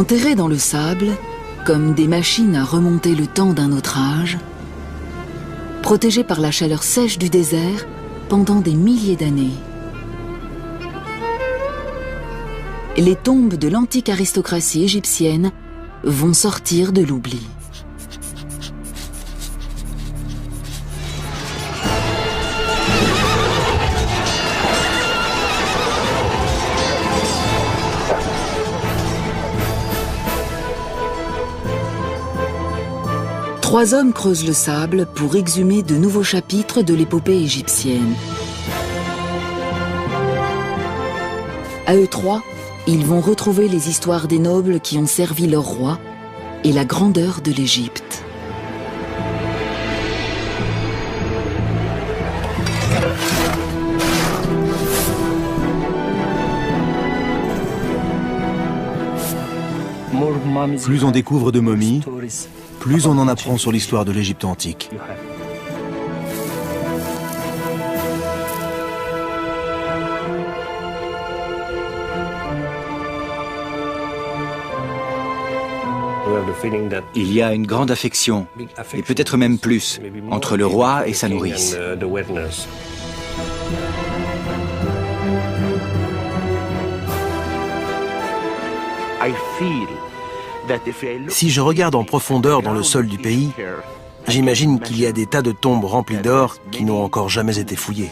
Enterrés dans le sable, comme des machines à remonter le temps d'un autre âge, protégés par la chaleur sèche du désert pendant des milliers d'années. Les tombes de l'antique aristocratie égyptienne vont sortir de l'oubli. Trois hommes creusent le sable pour exhumer de nouveaux chapitres de l'épopée égyptienne. À eux trois, ils vont retrouver les histoires des nobles qui ont servi leur roi et la grandeur de l'Égypte. Plus on découvre de momies, plus on en apprend sur l'histoire de l'Égypte antique. Il y a une grande affection, et peut-être même plus, entre le roi et sa nourrice. Si je regarde en profondeur dans le sol du pays, j'imagine qu'il y a des tas de tombes remplies d'or qui n'ont encore jamais été fouillées.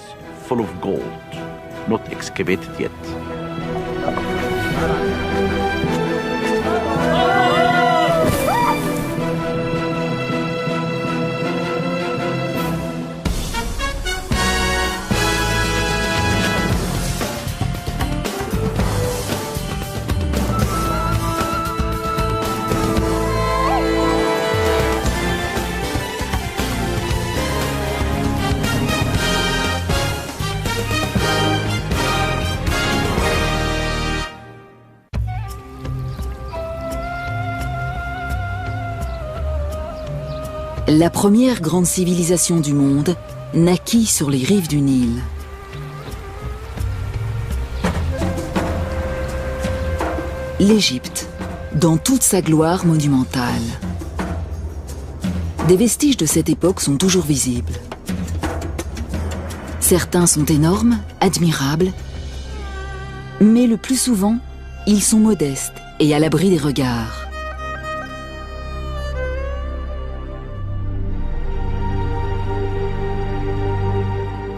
La première grande civilisation du monde naquit sur les rives du Nil. L'Égypte, dans toute sa gloire monumentale. Des vestiges de cette époque sont toujours visibles. Certains sont énormes, admirables, mais le plus souvent, ils sont modestes et à l'abri des regards.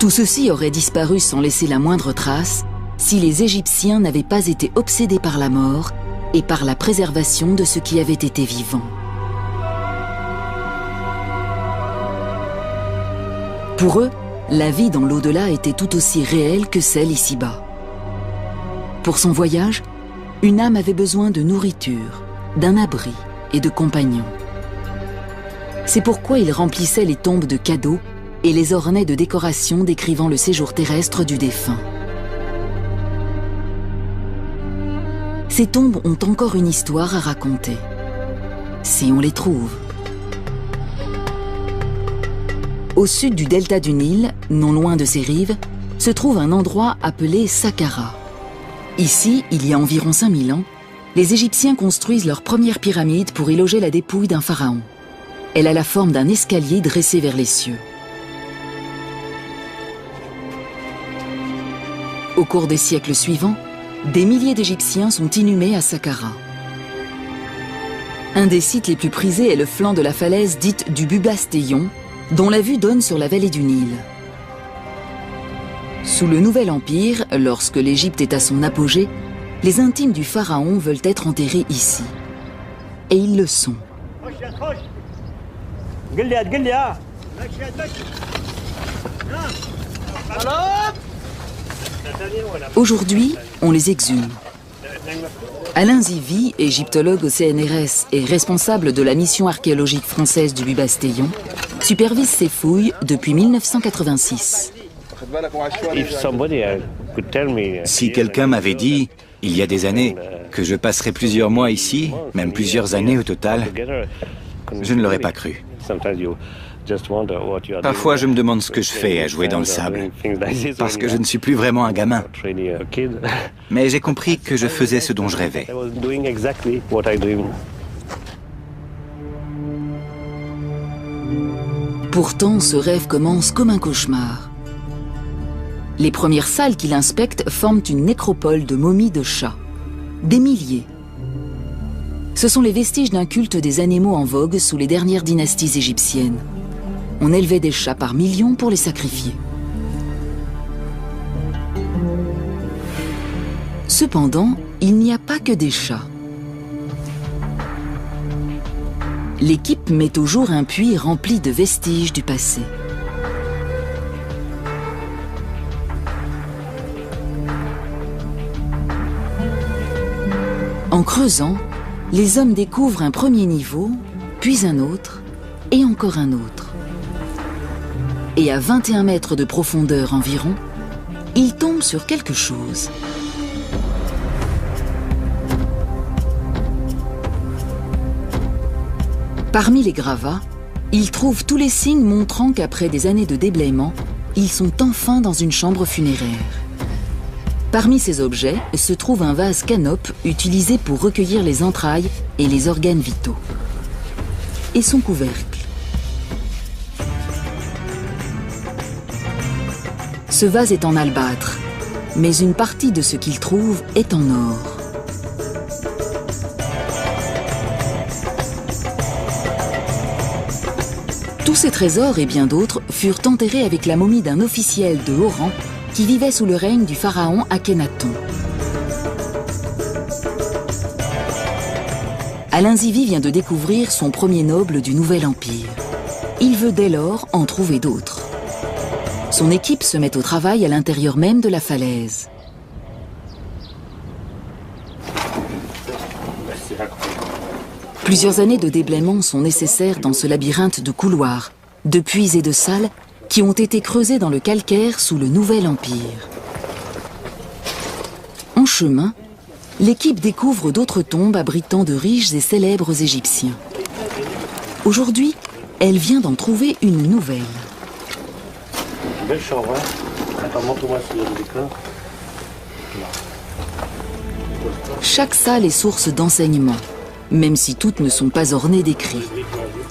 Tout ceci aurait disparu sans laisser la moindre trace si les Égyptiens n'avaient pas été obsédés par la mort et par la préservation de ce qui avait été vivant. Pour eux, la vie dans l'au-delà était tout aussi réelle que celle ici-bas. Pour son voyage, une âme avait besoin de nourriture, d'un abri et de compagnons. C'est pourquoi ils remplissaient les tombes de cadeaux et les ornaient de décorations décrivant le séjour terrestre du défunt. Ces tombes ont encore une histoire à raconter, si on les trouve. Au sud du delta du Nil, non loin de ses rives, se trouve un endroit appelé Saqqara. Ici, il y a environ 5000 ans, les Égyptiens construisent leur première pyramide pour y loger la dépouille d'un pharaon. Elle a la forme d'un escalier dressé vers les cieux. Au cours des siècles suivants, des milliers d'Égyptiens sont inhumés à Saqqara. Un des sites les plus prisés est le flanc de la falaise dite du Bubastéon, dont la vue donne sur la vallée du Nil. Sous le Nouvel Empire, lorsque l'Égypte est à son apogée, les intimes du pharaon veulent être enterrés ici. Et ils le sont. Aujourd'hui, on les exhume. Alain Zivy, égyptologue au CNRS et responsable de la mission archéologique française du Bubastéon, supervise ces fouilles depuis 1986. Si quelqu'un m'avait dit, il y a des années, que je passerais plusieurs mois ici, même plusieurs années au total, Je ne l'aurais pas cru. Parfois, je me demande ce que je fais à jouer dans le sable, parce que je ne suis plus vraiment un gamin. Mais j'ai compris que je faisais ce dont je rêvais. Pourtant, ce rêve commence comme un cauchemar. Les premières salles qu'il inspecte forment une nécropole de momies de chats. Des milliers. Ce sont les vestiges d'un culte des animaux en vogue sous les dernières dynasties égyptiennes. On élevait des chats par millions pour les sacrifier. Cependant, il n'y a pas que des chats. L'équipe met au jour un puits rempli de vestiges du passé. En creusant, les hommes découvrent un premier niveau, puis un autre, et encore un autre. Et à 21 mètres de profondeur environ, ils tombent sur quelque chose. Parmi les gravats, ils trouvent tous les signes montrant qu'après des années de déblaiement, ils sont enfin dans une chambre funéraire. Parmi ces objets se trouve un vase canope utilisé pour recueillir les entrailles et les organes vitaux. Et son couvercle. Ce vase est en albâtre, mais une partie de ce qu'il trouve est en or. Tous ces trésors et bien d'autres furent enterrés avec la momie d'un officiel de haut rang qui vivait sous le règne du pharaon Akhénaton. Alain Zivie vient de découvrir son premier noble du Nouvel Empire. Il veut dès lors en trouver d'autres. Son équipe se met au travail à l'intérieur même de la falaise. Plusieurs années de déblaiement sont nécessaires dans ce labyrinthe de couloirs, de puits et de salles qui ont été creusés dans le calcaire sous le Nouvel Empire. En chemin, l'équipe découvre d'autres tombes abritant de riches et célèbres Égyptiens. Aujourd'hui, elle vient d'en trouver une nouvelle. Belle chambre, hein? Attends, montre-moi s'il y a des décors. Chaque salle est source d'enseignement, même si toutes ne sont pas ornées d'écrits.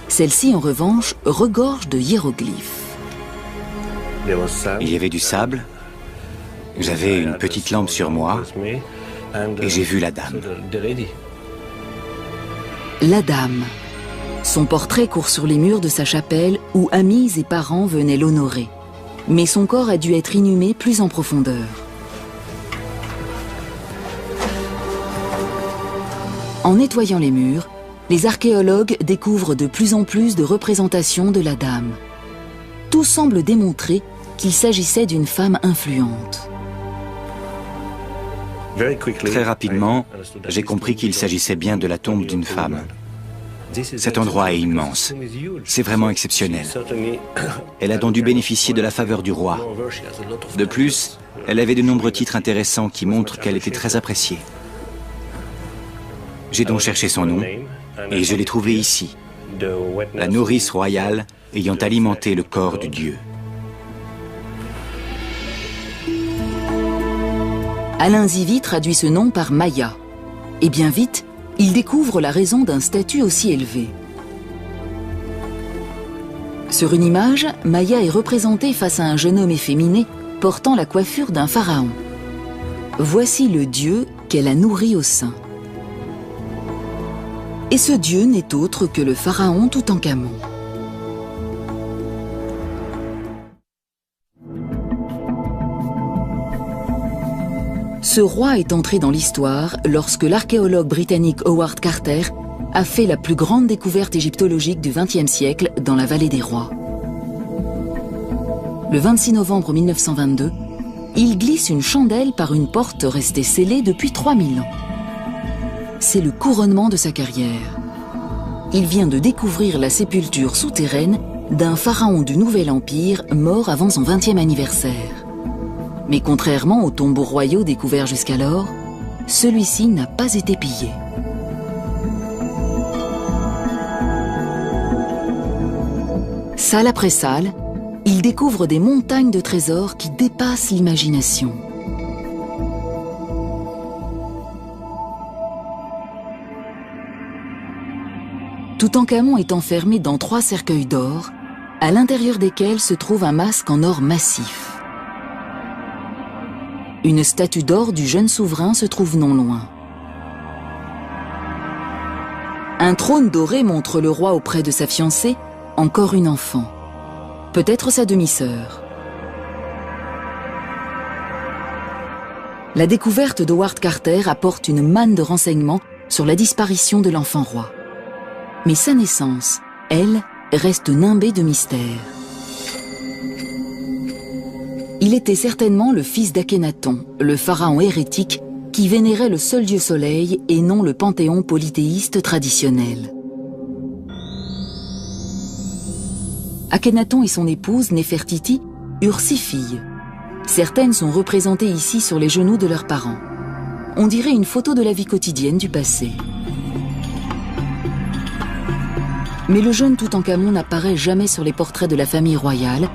Celle-ci, en revanche, regorge de hiéroglyphes. Il y avait du sable, j'avais une petite lampe sur moi et j'ai vu la dame. La dame. Son portrait court sur les murs de sa chapelle où amis et parents venaient l'honorer. Mais son corps a dû être inhumé plus en profondeur. En nettoyant les murs, les archéologues découvrent de plus en plus de représentations de la dame. Tout semble démontrer qu'il s'agissait d'une femme influente. Très rapidement, j'ai compris qu'il s'agissait bien de la tombe d'une femme. Cet endroit est immense. C'est vraiment exceptionnel. Elle a donc dû bénéficier de la faveur du roi. De plus, elle avait de nombreux titres intéressants qui montrent qu'elle était très appréciée. J'ai donc cherché son nom et je l'ai trouvé ici. La nourrice royale ayant alimenté le corps du dieu. Alain Zivie traduit ce nom par Maya. Et bien vite, il découvre la raison d'un statut aussi élevé. Sur une image, Maya est représentée face à un jeune homme efféminé portant la coiffure d'un pharaon. Voici le dieu qu'elle a nourri au sein. Et ce dieu n'est autre que le pharaon Toutankhamon. Ce roi est entré dans l'histoire lorsque l'archéologue britannique Howard Carter a fait la plus grande découverte égyptologique du XXe siècle dans la vallée des rois. Le 26 novembre 1922, il glisse une chandelle par une porte restée scellée depuis 3000 ans. C'est le couronnement de sa carrière. Il vient de découvrir la sépulture souterraine d'un pharaon du Nouvel Empire mort avant son 20e anniversaire. Mais contrairement aux tombeaux royaux découverts jusqu'alors, celui-ci n'a pas été pillé. Salle après salle, il découvre des montagnes de trésors qui dépassent l'imagination. Toutankhamon est enfermé dans 3 cercueils d'or, à l'intérieur desquels se trouve un masque en or massif. Une statue d'or du jeune souverain se trouve non loin. Un trône doré montre le roi auprès de sa fiancée, encore une enfant. Peut-être sa demi-sœur. La découverte d'Howard Carter apporte une manne de renseignements sur la disparition de l'enfant roi. Mais sa naissance, elle, reste nimbée de mystère. Il était certainement le fils d'Akhénaton, le pharaon hérétique qui vénérait le seul dieu soleil et non le panthéon polythéiste traditionnel. Akhénaton et son épouse, Néfertiti, eurent 6 filles. Certaines sont représentées ici sur les genoux de leurs parents. On dirait une photo de la vie quotidienne du passé. Mais le jeune Toutankhamon n'apparaît jamais sur les portraits de la famille royale,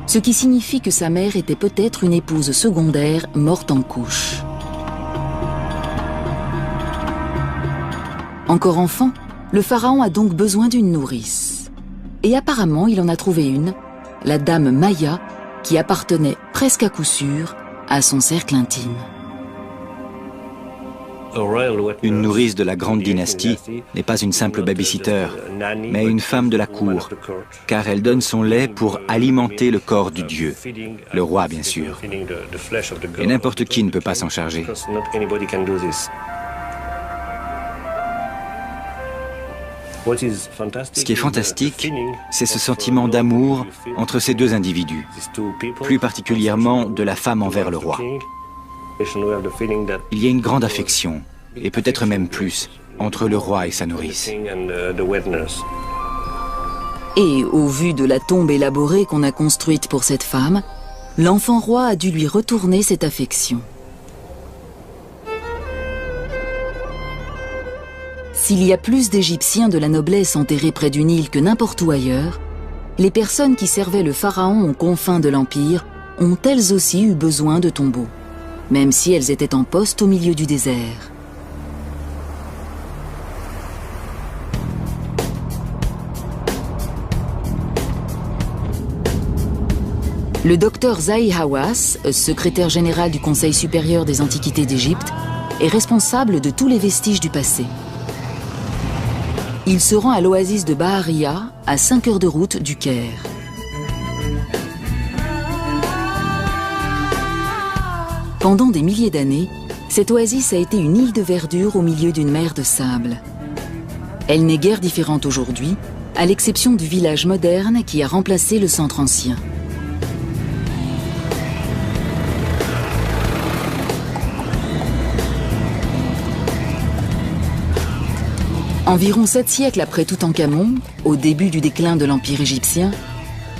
ce qui signifie que sa mère était peut-être une épouse secondaire morte en couche. Encore enfant, le pharaon a donc besoin d'une nourrice. Et apparemment, il en a trouvé une, la dame Maya, qui appartenait presque à coup sûr à son cercle intime. Une nourrice de la grande dynastie n'est pas une simple babysitter, mais une femme de la cour, car elle donne son lait pour alimenter le corps du dieu, le roi bien sûr. Et n'importe qui ne peut pas s'en charger. Ce qui est fantastique, c'est ce sentiment d'amour entre ces deux individus, plus particulièrement de la femme envers le roi. Il y a une grande affection, et peut-être même plus, entre le roi et sa nourrice. Et au vu de la tombe élaborée qu'on a construite pour cette femme, l'enfant roi a dû lui retourner cette affection. S'il y a plus d'Égyptiens de la noblesse enterrés près du Nil que n'importe où ailleurs, les personnes qui servaient le pharaon aux confins de l'Empire ont elles aussi eu besoin de tombeaux, même si elles étaient en poste au milieu du désert. Le docteur Zahi Hawass, secrétaire général du Conseil supérieur des antiquités d'Égypte, est responsable de tous les vestiges du passé. Il se rend à l'oasis de Baharia, à 5 heures de route du Caire. Pendant des milliers d'années, cette oasis a été une île de verdure au milieu d'une mer de sable. Elle n'est guère différente aujourd'hui, à l'exception du village moderne qui a remplacé le centre ancien. Environ 7 siècles après Toutankhamon, au début du déclin de l'Empire égyptien,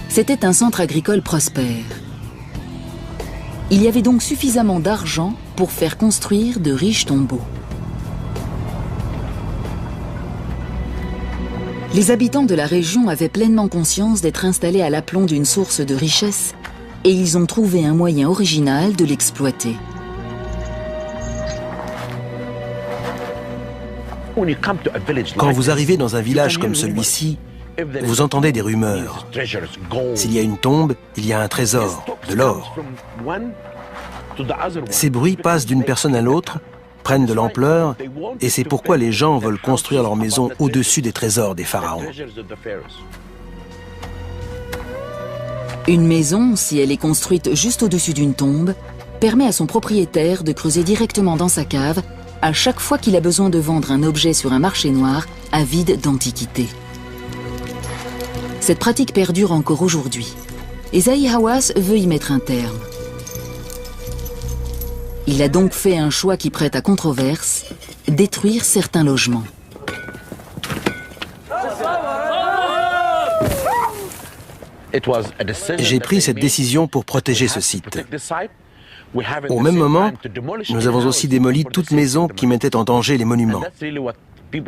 c'était un centre agricole prospère. Il y avait donc suffisamment d'argent pour faire construire de riches tombeaux. Les habitants de la région avaient pleinement conscience d'être installés à l'aplomb d'une source de richesse et ils ont trouvé un moyen original de l'exploiter. Quand vous arrivez dans un village comme celui-ci, vous entendez des rumeurs. S'il y a une tombe, il y a un trésor, de l'or. Ces bruits passent d'une personne à l'autre, prennent de l'ampleur, et c'est pourquoi les gens veulent construire leur maison au-dessus des trésors des pharaons. Une maison, si elle est construite juste au-dessus d'une tombe, permet à son propriétaire de creuser directement dans sa cave à chaque fois qu'il a besoin de vendre un objet sur un marché noir avide d'antiquités. Cette pratique perdure encore aujourd'hui, et Zahi Hawass veut y mettre un terme. Il a donc fait un choix qui prête à controverse, détruire certains logements. J'ai pris cette décision pour protéger ce site. Au même moment, nous avons aussi démoli toute maison qui mettait en danger les monuments.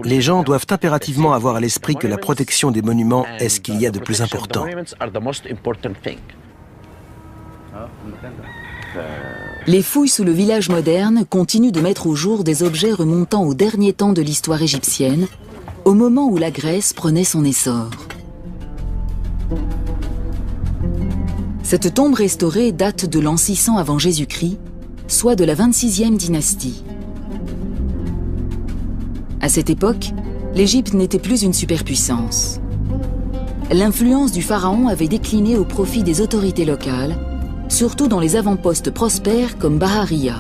Les gens doivent impérativement avoir à l'esprit que la protection des monuments est ce qu'il y a de plus important. Les fouilles sous le village moderne continuent de mettre au jour des objets remontant au dernier temps de l'histoire égyptienne, au moment où la Grèce prenait son essor. Cette tombe restaurée date de l'an 600 avant Jésus-Christ, soit de la 26e dynastie. À cette époque, l'Égypte n'était plus une superpuissance. L'influence du pharaon avait décliné au profit des autorités locales, surtout dans les avant-postes prospères comme Bahariya.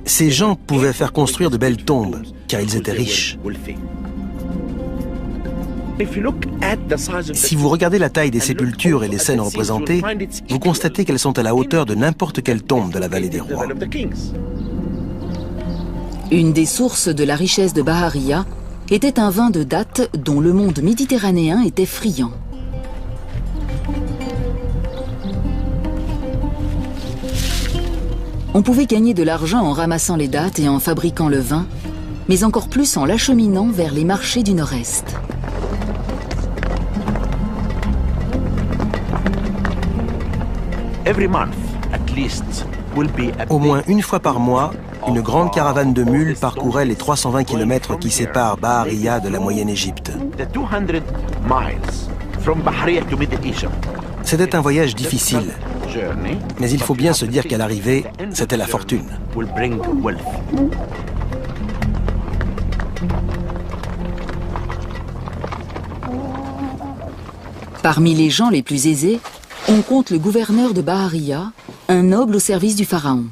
Ces gens pouvaient faire construire de belles tombes, car ils étaient riches. Si vous regardez la taille des sépultures et les scènes représentées, vous constatez qu'elles sont à la hauteur de n'importe quelle tombe de la vallée des rois. Une des sources de la richesse de Bahariya était un vin de date dont le monde méditerranéen était friand. On pouvait gagner de l'argent en ramassant les dattes et en fabriquant le vin, mais encore plus en l'acheminant vers les marchés du Nord-Est. Au moins une fois par mois, une grande caravane de mules parcourait les 320 km qui séparent Bahariya de la Moyenne-Égypte. C'était un voyage difficile, mais il faut bien se dire qu'à l'arrivée, c'était la fortune. Parmi les gens les plus aisés, on compte le gouverneur de Bahariya, un noble au service du pharaon.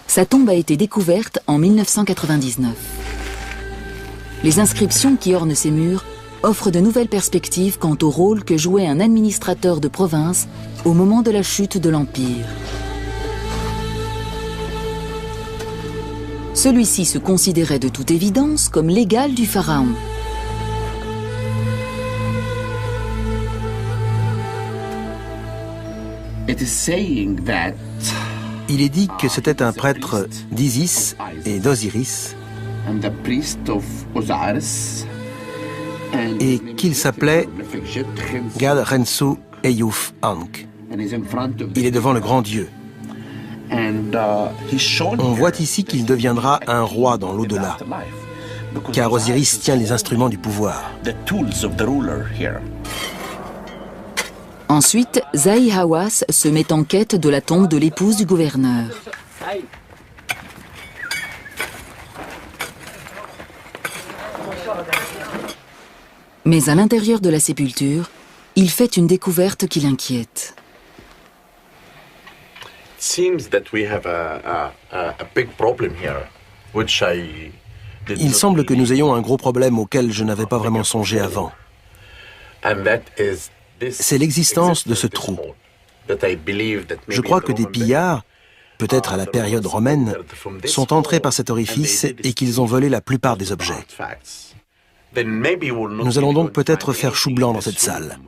Sa tombe a été découverte en 1999. Les inscriptions qui ornent ses murs offrent de nouvelles perspectives quant au rôle que jouait un administrateur de province au moment de la chute de l'Empire. Celui-ci se considérait de toute évidence comme l'égal du pharaon. Il est dit que c'était un prêtre d'Isis et d'Osiris et qu'il s'appelait Gad Rensu Eyouf Ankh. Il est devant le grand Dieu. On voit ici qu'il deviendra un roi dans l'au-delà, car Osiris tient les instruments du pouvoir. Ensuite, Zahi Hawass se met en quête de la tombe de l'épouse du gouverneur. Mais à l'intérieur de la sépulture, il fait une découverte qui l'inquiète. Il semble que nous ayons un gros problème auquel je n'avais pas vraiment songé avant. C'est l'existence de ce trou. Je crois que des pillards, peut-être à la période romaine, sont entrés par cet orifice et qu'ils ont volé la plupart des objets. Nous allons donc peut-être faire chou blanc dans cette salle.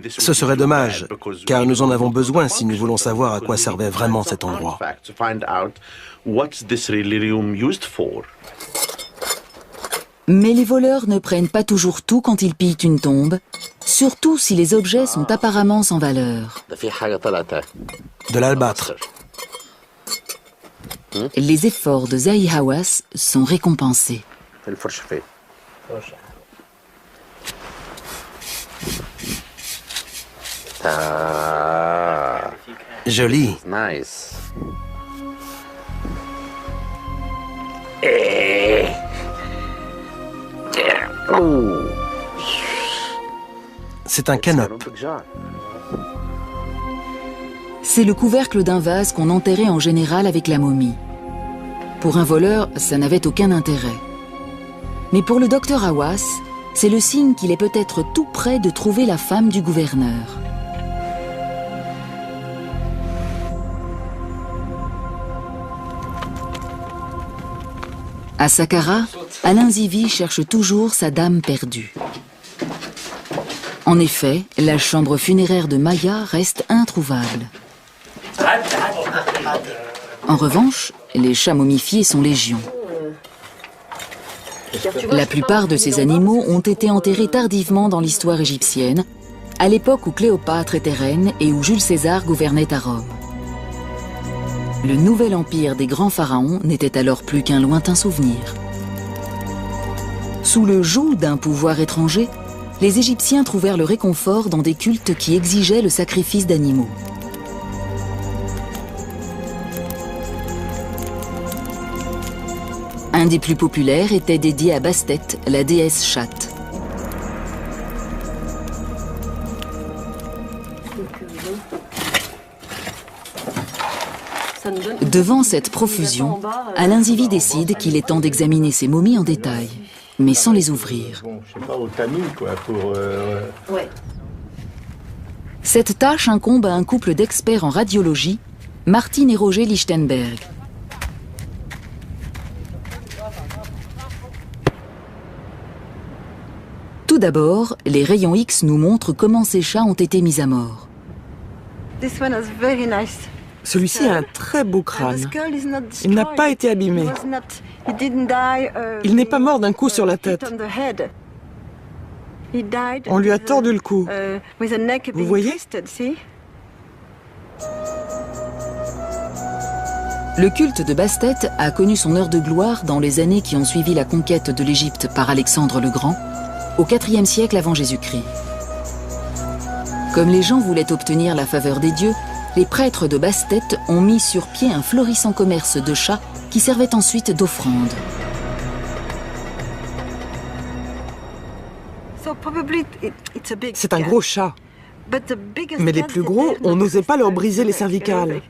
Ce serait dommage, car nous en avons besoin si nous voulons savoir à quoi servait vraiment cet endroit. Mais les voleurs ne prennent pas toujours tout quand ils pillent une tombe, surtout si les objets sont apparemment sans valeur. De l'albâtre. Les efforts de Zahi Hawass sont récompensés. Joli. C'est un canope. C'est le couvercle d'un vase qu'on enterrait en général avec la momie. Pour un voleur, ça n'avait aucun intérêt. Mais pour le docteur Hawass, c'est le signe qu'il est peut-être tout près de trouver la femme du gouverneur. À Saqqara, Alain Zivi cherche toujours sa dame perdue. En effet, la chambre funéraire de Maya reste introuvable. En revanche, les chats momifiés sont légion. La plupart de ces animaux ont été enterrés tardivement dans l'histoire égyptienne, à l'époque où Cléopâtre était reine et où Jules César gouvernait à Rome. Le nouvel empire des grands pharaons n'était alors plus qu'un lointain souvenir. Sous le joug d'un pouvoir étranger, les Égyptiens trouvèrent le réconfort dans des cultes qui exigeaient le sacrifice d'animaux. Un des plus populaires était dédié à Bastet, la déesse chatte. Devant cette profusion, Alain Zivie décide qu'il est temps d'examiner ces momies en détail, mais sans les ouvrir. Cette tâche incombe à un couple d'experts en radiologie, Martine et Roger Lichtenberg. Tout d'abord, les rayons X nous montrent comment ces chats ont été mis à mort. Celui-ci a un très beau crâne. Il n'a pas été abîmé. Il n'est pas mort d'un coup sur la tête. On lui a tordu le cou. Vous voyez ? Le culte de Bastet a connu son heure de gloire dans les années qui ont suivi la conquête de l'Égypte par Alexandre le Grand, au IVe siècle avant Jésus-Christ. Comme les gens voulaient obtenir la faveur des dieux, les prêtres de Bastet ont mis sur pied un florissant commerce de chats qui servait ensuite d'offrande. C'est un gros chat. Mais les plus gros, on n'osait pas leur briser les cervicales.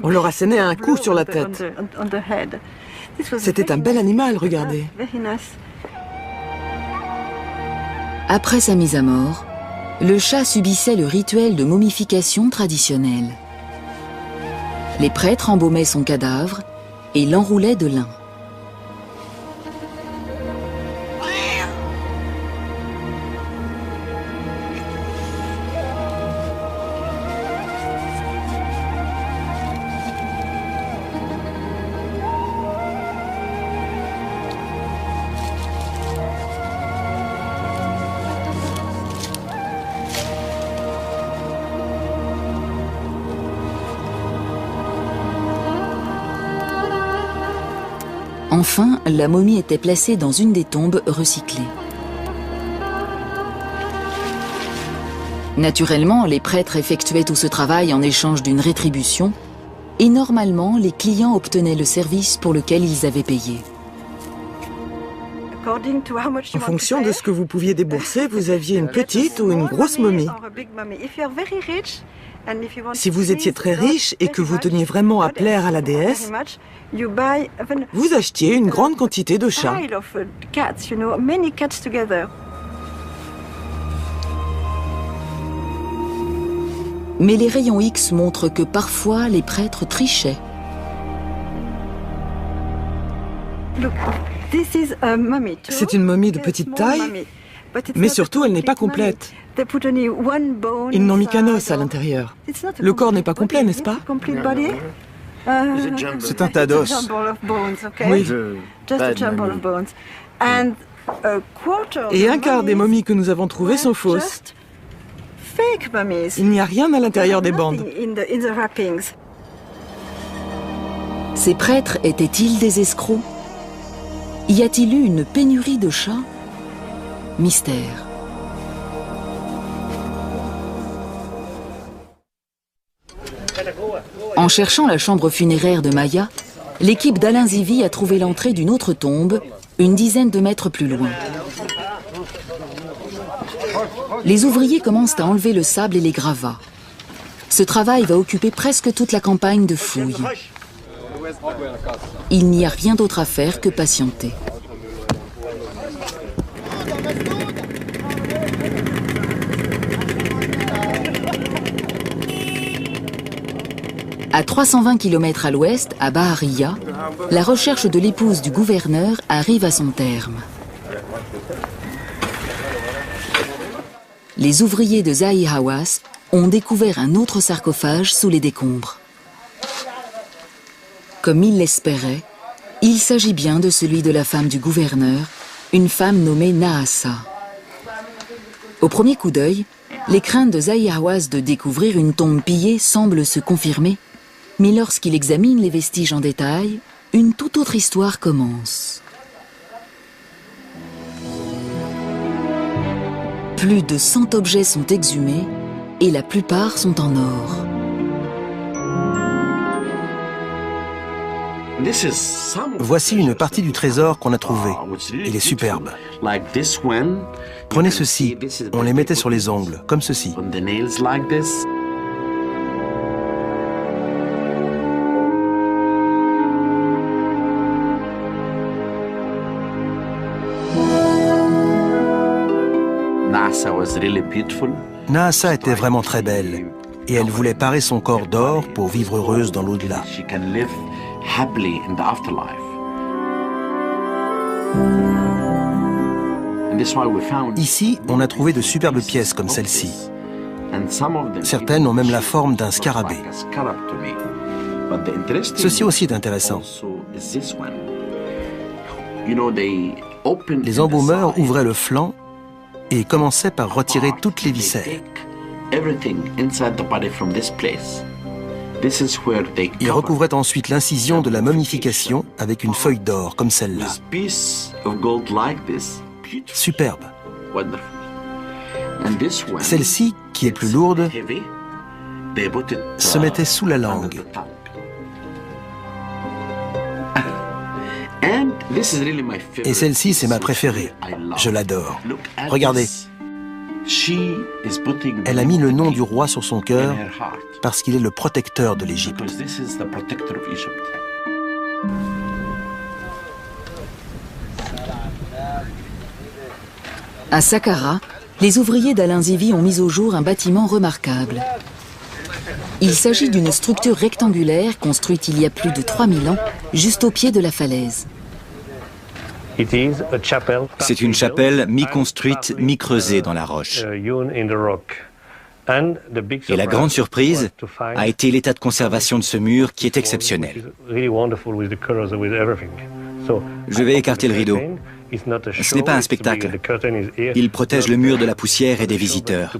On leur assénait un coup sur la tête. C'était un bel animal, regardez. Après sa mise à mort, le chat subissait le rituel de momification traditionnel. Les prêtres embaumaient son cadavre et l'enroulaient de lin. Enfin, la momie était placée dans une des tombes recyclées. Naturellement, les prêtres effectuaient tout ce travail en échange d'une rétribution, et normalement, les clients obtenaient le service pour lequel ils avaient payé. En fonction de ce que vous pouviez débourser, vous aviez une petite ou une grosse momie. Si vous étiez très riche et que vous teniez vraiment à plaire à la déesse, vous achetiez une grande quantité de chats. Mais les rayons X montrent que parfois les prêtres trichaient. C'est une momie de petite taille, mais surtout elle n'est pas complète. Ils n'ont mis qu'un os à l'intérieur. Le corps n'est pas complet, n'est-ce pas? C'est un tas d'os. Oui. Et un quart des momies que nous avons trouvées sont fausses. Il n'y a rien à l'intérieur des bandes. Ces prêtres étaient-ils des escrocs? Y a-t-il eu une pénurie de chats? Mystère. En cherchant la chambre funéraire de Maya, l'équipe d'Alain Zivie a trouvé l'entrée d'une autre tombe, une dizaine de mètres plus loin. Les ouvriers commencent à enlever le sable et les gravats. Ce travail va occuper presque toute la campagne de fouilles. Il n'y a rien d'autre à faire que patienter. À 320 km à l'ouest, à Bahariya, la recherche de l'épouse du gouverneur arrive à son terme. Les ouvriers de Zahi Hawass ont découvert un autre sarcophage sous les décombres. Comme il l'espérait, il s'agit bien de celui de la femme du gouverneur, une femme nommée Nahassa. Au premier coup d'œil, les craintes de Zahir-Hawaz de découvrir une tombe pillée semblent se confirmer, mais lorsqu'il examine les vestiges en détail, une toute autre histoire commence. Plus de 100 objets sont exhumés et la plupart sont en or. Voici une partie du trésor qu'on a trouvé. Il est superbe. Prenez ceci, on les mettait sur les ongles, comme ceci. Nahassa était vraiment très belle et elle voulait parer son corps d'or pour vivre heureuse dans l'au-delà. Ici, on a trouvé de superbes pièces comme celle-ci. Certaines ont même la forme d'un scarabée. Ceci aussi est intéressant. Les embaumeurs ouvraient le flanc et commençaient par retirer toutes les viscères. Ils recouvraient ensuite l'incision de la momification avec une feuille d'or comme celle-là. Superbe. Celle-ci, qui est plus lourde, se mettait sous la langue. Et celle-ci, c'est ma préférée. Je l'adore. Regardez. Elle a mis le nom du roi sur son cœur parce qu'il est le protecteur de l'Égypte. À Saqqara, les ouvriers d'Alain Zivi ont mis au jour un bâtiment remarquable. Il s'agit d'une structure rectangulaire construite il y a plus de 3000 ans, juste au pied de la falaise. C'est une chapelle mi-construite, mi-creusée dans la roche. Et la grande surprise a été l'état de conservation de ce mur qui est exceptionnel. Je vais écarter le rideau. Ce n'est pas un spectacle. Il protège le mur de la poussière et des visiteurs.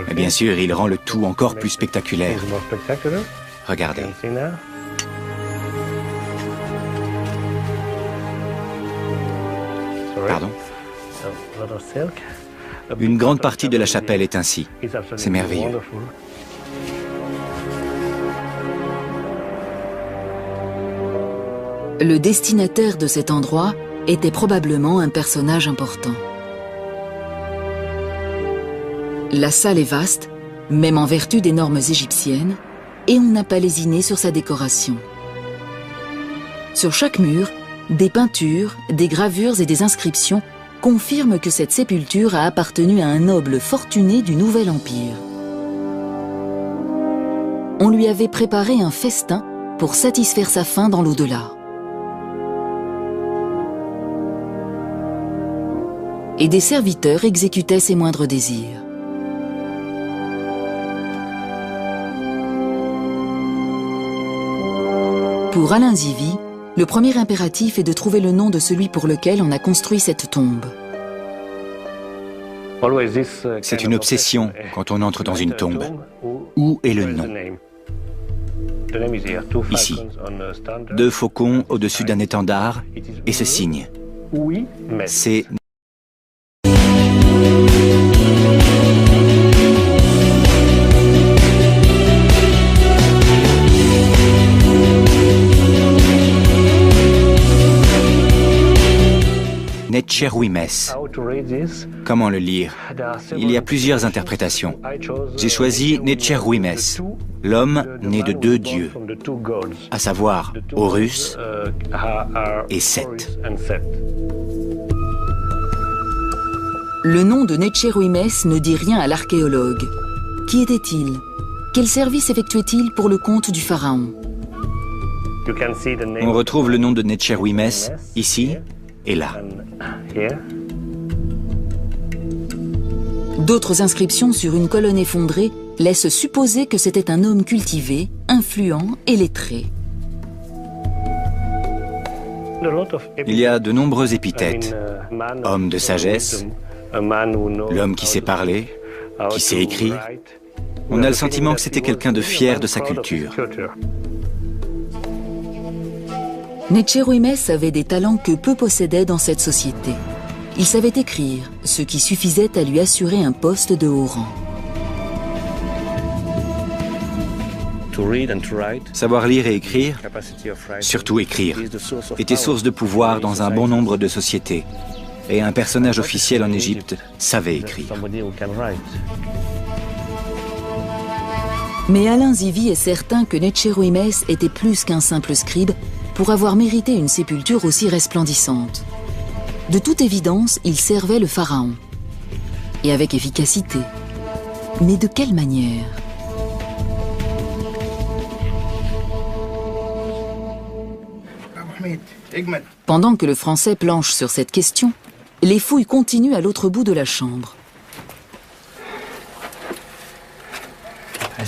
Et bien sûr, il rend le tout encore plus spectaculaire. Regardez. Pardon? Une grande partie de la chapelle est ainsi. C'est merveilleux. Le destinataire de cet endroit était probablement un personnage important. La salle est vaste, même en vertu des normes égyptiennes, et on n'a pas lésiné sur sa décoration. Sur chaque mur, des peintures, des gravures et des inscriptions confirment que cette sépulture a appartenu à un noble fortuné du Nouvel Empire. On lui avait préparé un festin pour satisfaire sa faim dans l'au-delà. Et des serviteurs exécutaient ses moindres désirs. Pour Alain Zivi, le premier impératif est de trouver le nom de celui pour lequel on a construit cette tombe. C'est une obsession quand on entre dans une tombe. Où est le nom? Ici. 2 faucons au-dessus d'un étendard et ce signe. C'est Netcherwimes. Comment le lire? Il y a plusieurs interprétations. J'ai choisi Netcherwimes, l'homme né de 2 dieux, à savoir Horus et Seth. Le nom de Netcherwimes ne dit rien à l'archéologue. Qui était-il? Quel service effectuait-il pour le compte du pharaon? On retrouve le nom de Netcherwimes ici et là. D'autres inscriptions sur une colonne effondrée laissent supposer que c'était un homme cultivé, influent et lettré. Il y a de nombreux épithètes. Homme de sagesse, l'homme qui sait parler, qui sait écrire. On a le sentiment que c'était quelqu'un de fier de sa culture. Necheruimès avait des talents que peu possédaient dans cette société. Il savait écrire, ce qui suffisait à lui assurer un poste de haut rang. Savoir lire et écrire, surtout écrire, était source de pouvoir dans un bon nombre de sociétés. Et un personnage officiel en Égypte savait écrire. Mais Alain Zivi est certain que Necheruimès était plus qu'un simple scribe pour avoir mérité une sépulture aussi resplendissante. De toute évidence, il servait le pharaon. Et avec efficacité. Mais de quelle manière ? Pendant que le Français planche sur cette question, les fouilles continuent à l'autre bout de la chambre.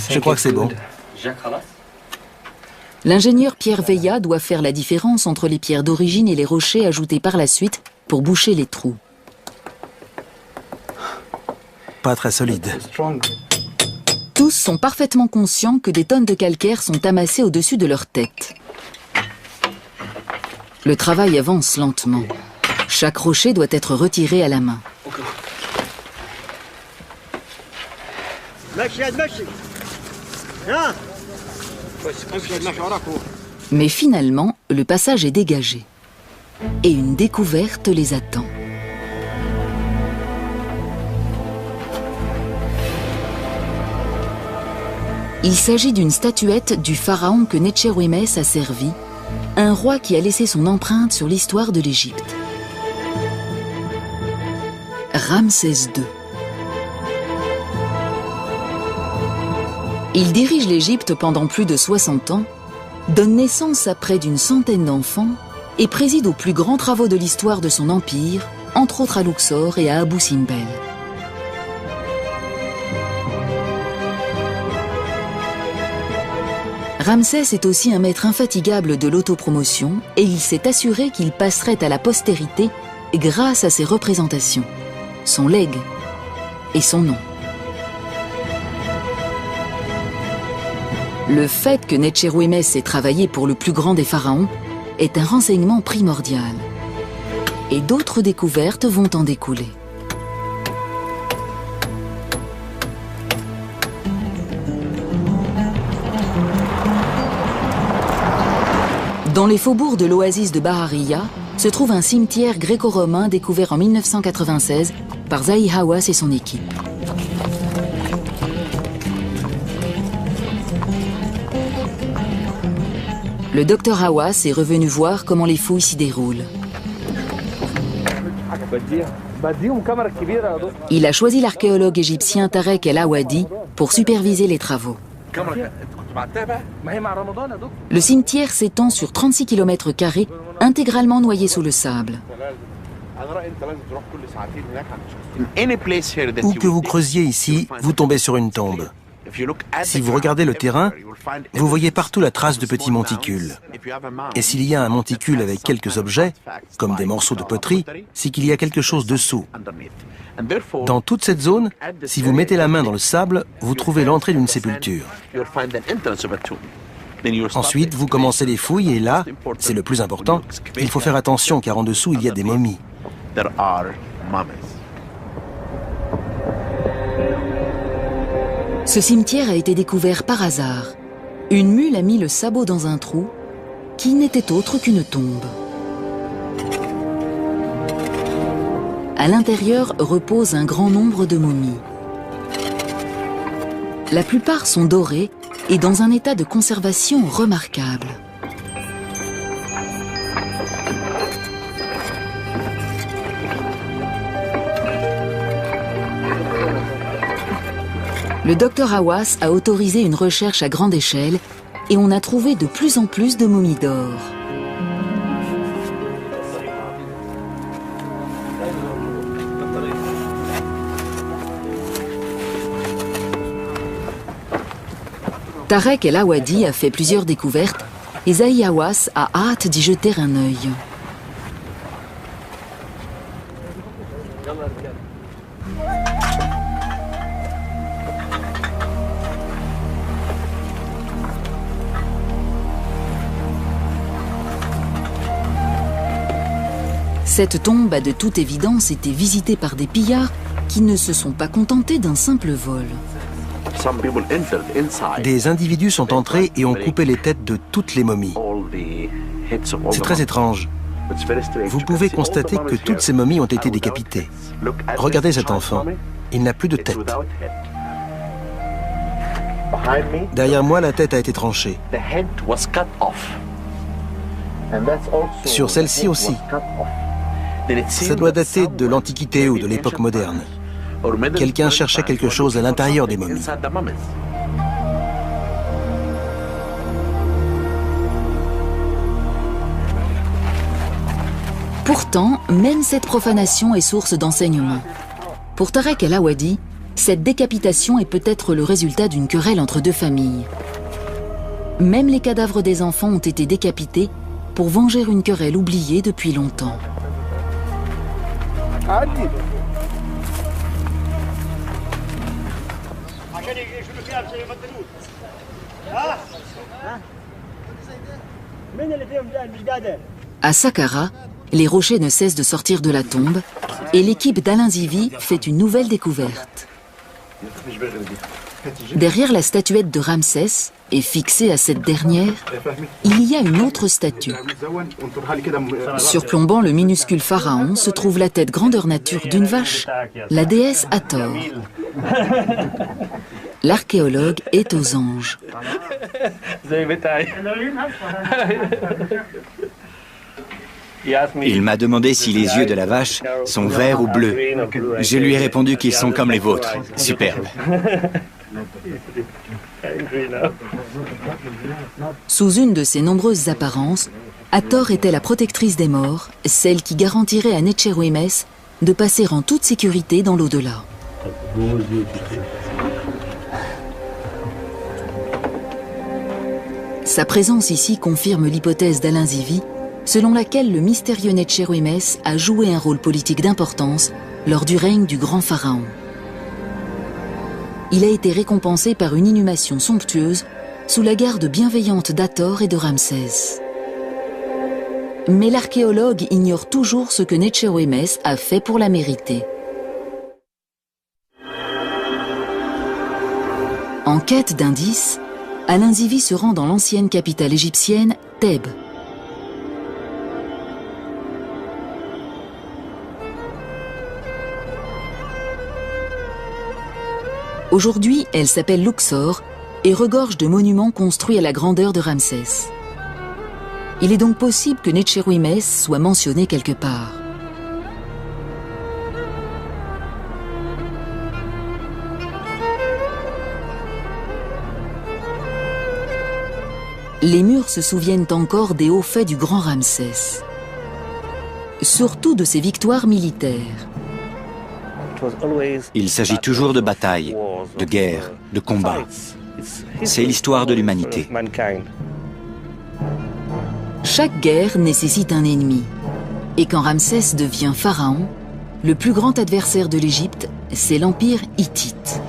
Je crois que c'est bon. L'ingénieur Pierre Veillat doit faire la différence entre les pierres d'origine et les rochers ajoutés par la suite pour boucher les trous. Pas très solide. Tous sont parfaitement conscients que des tonnes de calcaire sont amassées au-dessus de leur tête. Le travail avance lentement. Chaque rocher doit être retiré à la main. Mais finalement, le passage est dégagé. Et une découverte les attend. Il s'agit d'une statuette du pharaon que Necheruimès a servi, un roi qui a laissé son empreinte sur l'histoire de l'Égypte. Ramsès II. Il dirige l'Égypte pendant plus de 60 ans, donne naissance à près d'une centaine d'enfants et préside aux plus grands travaux de l'histoire de son empire, entre autres à Luxor et à Abou Simbel. Ramsès est aussi un maître infatigable de l'autopromotion et il s'est assuré qu'il passerait à la postérité grâce à ses représentations, son legs et son nom. Le fait que Necheruimès ait travaillé pour le plus grand des pharaons est un renseignement primordial. Et d'autres découvertes vont en découler. Dans les faubourgs de l'oasis de Bahariya se trouve un cimetière gréco-romain découvert en 1996 par Zahi Hawass et son équipe. Le docteur Hawass est revenu voir comment les fouilles s'y déroulent. Il a choisi l'archéologue égyptien Tarek El Awadi pour superviser les travaux. Le cimetière s'étend sur 36 km², intégralement noyé sous le sable. Où que vous creusiez ici, vous tombez sur une tombe. Si vous regardez le terrain, vous voyez partout la trace de petits monticules. Et s'il y a un monticule avec quelques objets, comme des morceaux de poterie, c'est qu'il y a quelque chose dessous. Dans toute cette zone, si vous mettez la main dans le sable, vous trouvez l'entrée d'une sépulture. Ensuite, vous commencez les fouilles et là, c'est le plus important, il faut faire attention car en dessous, il y a des momies. Ce cimetière a été découvert par hasard. Une mule a mis le sabot dans un trou qui n'était autre qu'une tombe. À l'intérieur repose un grand nombre de momies. La plupart sont dorées et dans un état de conservation remarquable. Le docteur Hawass a autorisé une recherche à grande échelle et on a trouvé de plus en plus de momies d'or. Tarek El Awadi a fait plusieurs découvertes et Zahi Hawass a hâte d'y jeter un œil. Cette tombe a de toute évidence été visitée par des pillards qui ne se sont pas contentés d'un simple vol. Des individus sont entrés et ont coupé les têtes de toutes les momies. C'est très étrange. Vous pouvez constater que toutes ces momies ont été décapitées. Regardez cet enfant. Il n'a plus de tête. Derrière moi, la tête a été tranchée. Sur celle-ci aussi. Ça doit dater de l'Antiquité ou de l'époque moderne. Quelqu'un cherchait quelque chose à l'intérieur des momies. Pourtant, même cette profanation est source d'enseignement. Pour Tarek El Awadi, cette décapitation est peut-être le résultat d'une querelle entre deux familles. Même les cadavres des enfants ont été décapités pour venger une querelle oubliée depuis longtemps. À Saqqara, les rochers ne cessent de sortir de la tombe et l'équipe d'Alain Zivi fait une nouvelle découverte. Derrière la statuette de Ramsès, et fixée à cette dernière, il y a une autre statue. Surplombant le minuscule pharaon se trouve la tête grandeur nature d'une vache, la déesse Hathor. L'archéologue est aux anges. Il m'a demandé si les yeux de la vache sont verts ou bleus. Je lui ai répondu qu'ils sont comme les vôtres. Superbe. Sous une de ses nombreuses apparences, Hathor était la protectrice des morts, celle qui garantirait à Netchérouïmès de passer en toute sécurité dans l'au-delà. Sa présence ici confirme l'hypothèse d'Alain Zivi, selon laquelle le mystérieux Netchérouïmès a joué un rôle politique d'importance lors du règne du grand pharaon. Il a été récompensé par une inhumation somptueuse sous la garde bienveillante d'Hathor et de Ramsès. Mais l'archéologue ignore toujours ce que Netchérouïmès a fait pour la mériter. En quête d'indices, Alain Zivi se rend dans l'ancienne capitale égyptienne, Thèbes. Aujourd'hui, elle s'appelle Luxor et regorge de monuments construits à la grandeur de Ramsès. Il est donc possible que Netchérouïmès soit mentionné quelque part. Les murs se souviennent encore des hauts faits du grand Ramsès, surtout de ses victoires militaires. Il s'agit toujours de batailles, de guerres, de combats. C'est l'histoire de l'humanité. Chaque guerre nécessite un ennemi. Et quand Ramsès devient pharaon, le plus grand adversaire de l'Égypte, c'est l'empire hittite.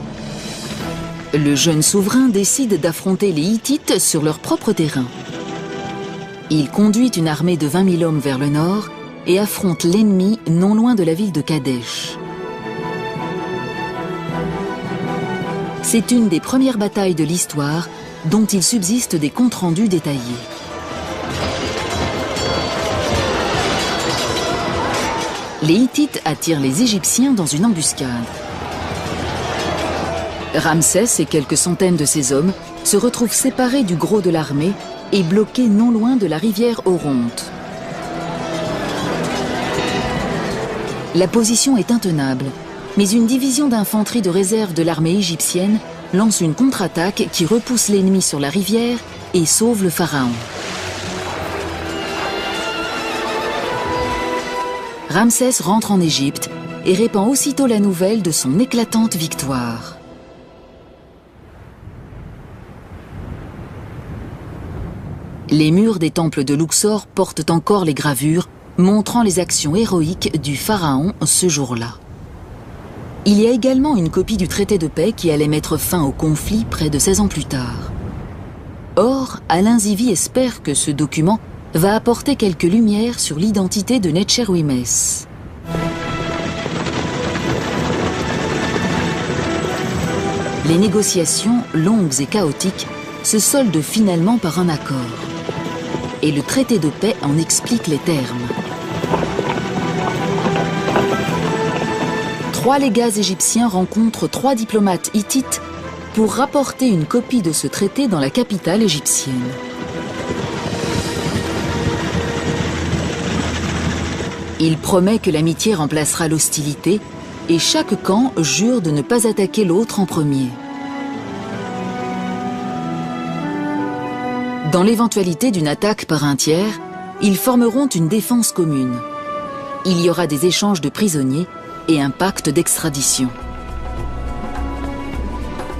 Le jeune souverain décide d'affronter les Hittites sur leur propre terrain. Il conduit une armée de 20 000 hommes vers le nord et affronte l'ennemi non loin de la ville de Kadesh. C'est une des premières batailles de l'histoire dont il subsiste des comptes rendus détaillés. Les Hittites attirent les Égyptiens dans une embuscade. Ramsès et quelques centaines de ses hommes se retrouvent séparés du gros de l'armée et bloqués non loin de la rivière Oronte. La position est intenable, mais une division d'infanterie de réserve de l'armée égyptienne lance une contre-attaque qui repousse l'ennemi sur la rivière et sauve le pharaon. Ramsès rentre en Égypte et répand aussitôt la nouvelle de son éclatante victoire. Les murs des temples de Luxor portent encore les gravures montrant les actions héroïques du pharaon ce jour-là. Il y a également une copie du traité de paix qui allait mettre fin au conflit près de 16 ans plus tard. Or, Alain Zivie espère que ce document va apporter quelques lumières sur l'identité de Necherwimès. Les négociations, longues et chaotiques, se soldent finalement par un accord. Et le traité de paix en explique les termes. 3 légats égyptiens rencontrent 3 diplomates hittites pour rapporter une copie de ce traité dans la capitale égyptienne. Il promet que l'amitié remplacera l'hostilité et chaque camp jure de ne pas attaquer l'autre en premier. Dans l'éventualité d'une attaque par un tiers, ils formeront une défense commune. Il y aura des échanges de prisonniers et un pacte d'extradition.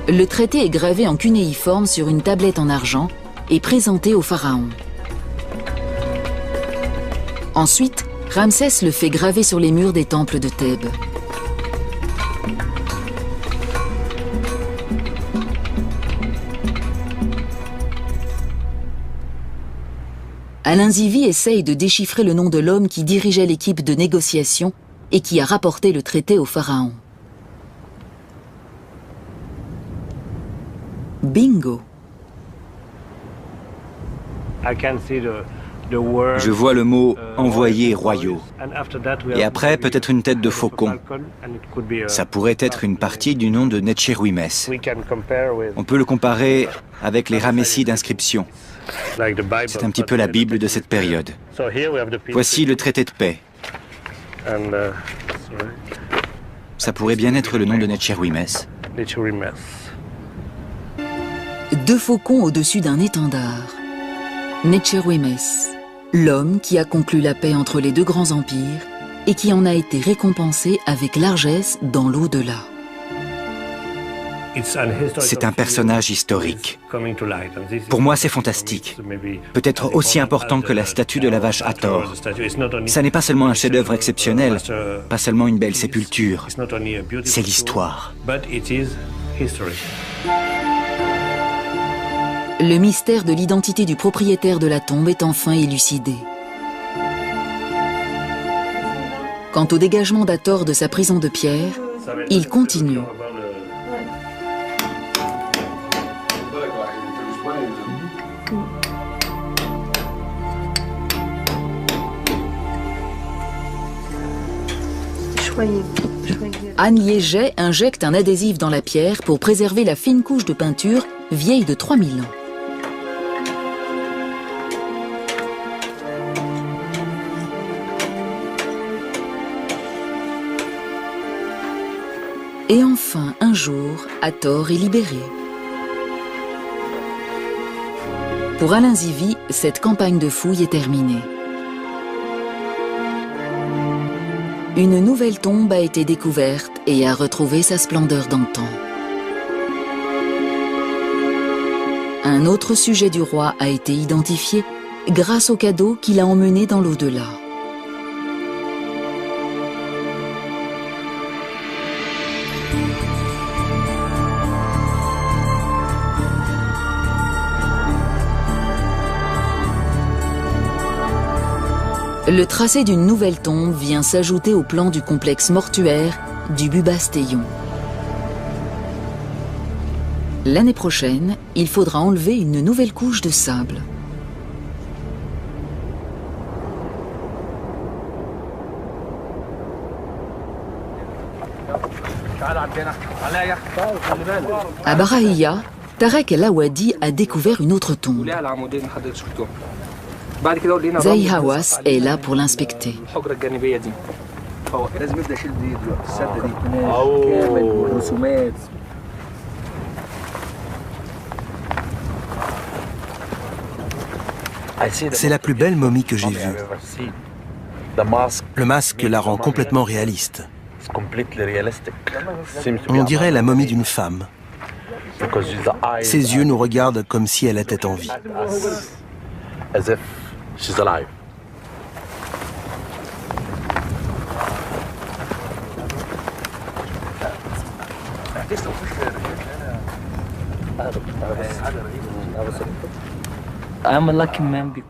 Le traité est gravé en cunéiforme sur une tablette en argent et présenté au pharaon. Ensuite, Ramsès le fait graver sur les murs des temples de Thèbes. Alain Zivie essaye de déchiffrer le nom de l'homme qui dirigeait l'équipe de négociation et qui a rapporté le traité au pharaon. Bingo! Je vois le mot « envoyés royaux ». Et après, peut-être une tête de faucon. Ça pourrait être une partie du nom de Necherwimès. On peut le comparer avec les Ramessides d'inscription. C'est un petit peu la Bible de cette période. Voici le traité de paix. Ça pourrait bien être le nom de Necherwimès. 2 faucons au-dessus d'un étendard. Necherwimès, l'homme qui a conclu la paix entre les 2 grands empires et qui en a été récompensé avec largesse dans l'au-delà. C'est un personnage historique. Pour moi, c'est fantastique. Peut-être aussi important que la statue de la vache Hathor. Ça n'est pas seulement un chef-d'œuvre exceptionnel, pas seulement une belle sépulture. C'est l'histoire. Le mystère de l'identité du propriétaire de la tombe est enfin élucidé. Quant au dégagement d'Hathor de sa prison de pierre, il continue. Anne Liéget injecte un adhésif dans la pierre pour préserver la fine couche de peinture vieille de 3000 ans. Et enfin, un jour, Hathor est libéré. Pour Alain Zivie, cette campagne de fouilles est terminée. Une nouvelle tombe a été découverte et a retrouvé sa splendeur d'antan. Un autre sujet du roi a été identifié grâce au cadeau qu'il a emmené dans l'au-delà. Le tracé d'une nouvelle tombe vient s'ajouter au plan du complexe mortuaire du Bubastéon. L'année prochaine, il faudra enlever une nouvelle couche de sable. À Barahia, Tarek El Awadi a découvert une autre tombe. Zahi Hawass est là pour l'inspecter. C'est la plus belle momie que j'ai vue. Le masque la rend complètement réaliste. On dirait la momie d'une femme. Ses yeux nous regardent comme si elle était en vie. as if she's alive.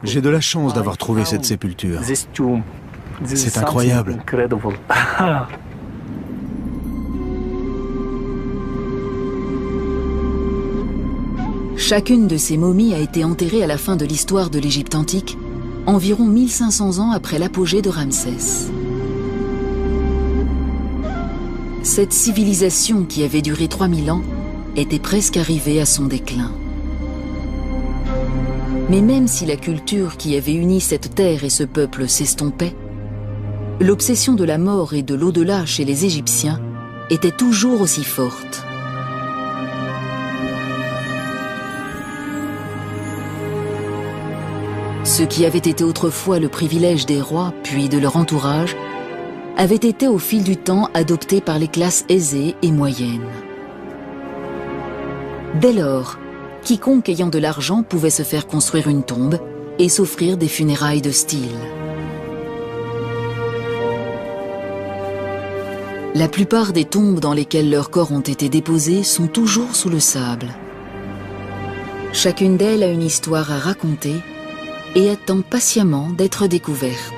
J'ai de la chance d'avoir trouvé cette sépulture. C'est incroyable. Chacune de ces momies a été enterrée à la fin de l'histoire de l'Égypte antique, environ 1500 ans après l'apogée de Ramsès. Cette civilisation qui avait duré 3000 ans était presque arrivée à son déclin. Mais même si la culture qui avait uni cette terre et ce peuple s'estompait, l'obsession de la mort et de l'au-delà chez les Égyptiens était toujours aussi forte. Ce qui avait été autrefois le privilège des rois, puis de leur entourage, avait été au fil du temps adopté par les classes aisées et moyennes. Dès lors, quiconque ayant de l'argent pouvait se faire construire une tombe et s'offrir des funérailles de style. La plupart des tombes dans lesquelles leurs corps ont été déposés sont toujours sous le sable. Chacune d'elles a une histoire à raconter et attend patiemment d'être découverte.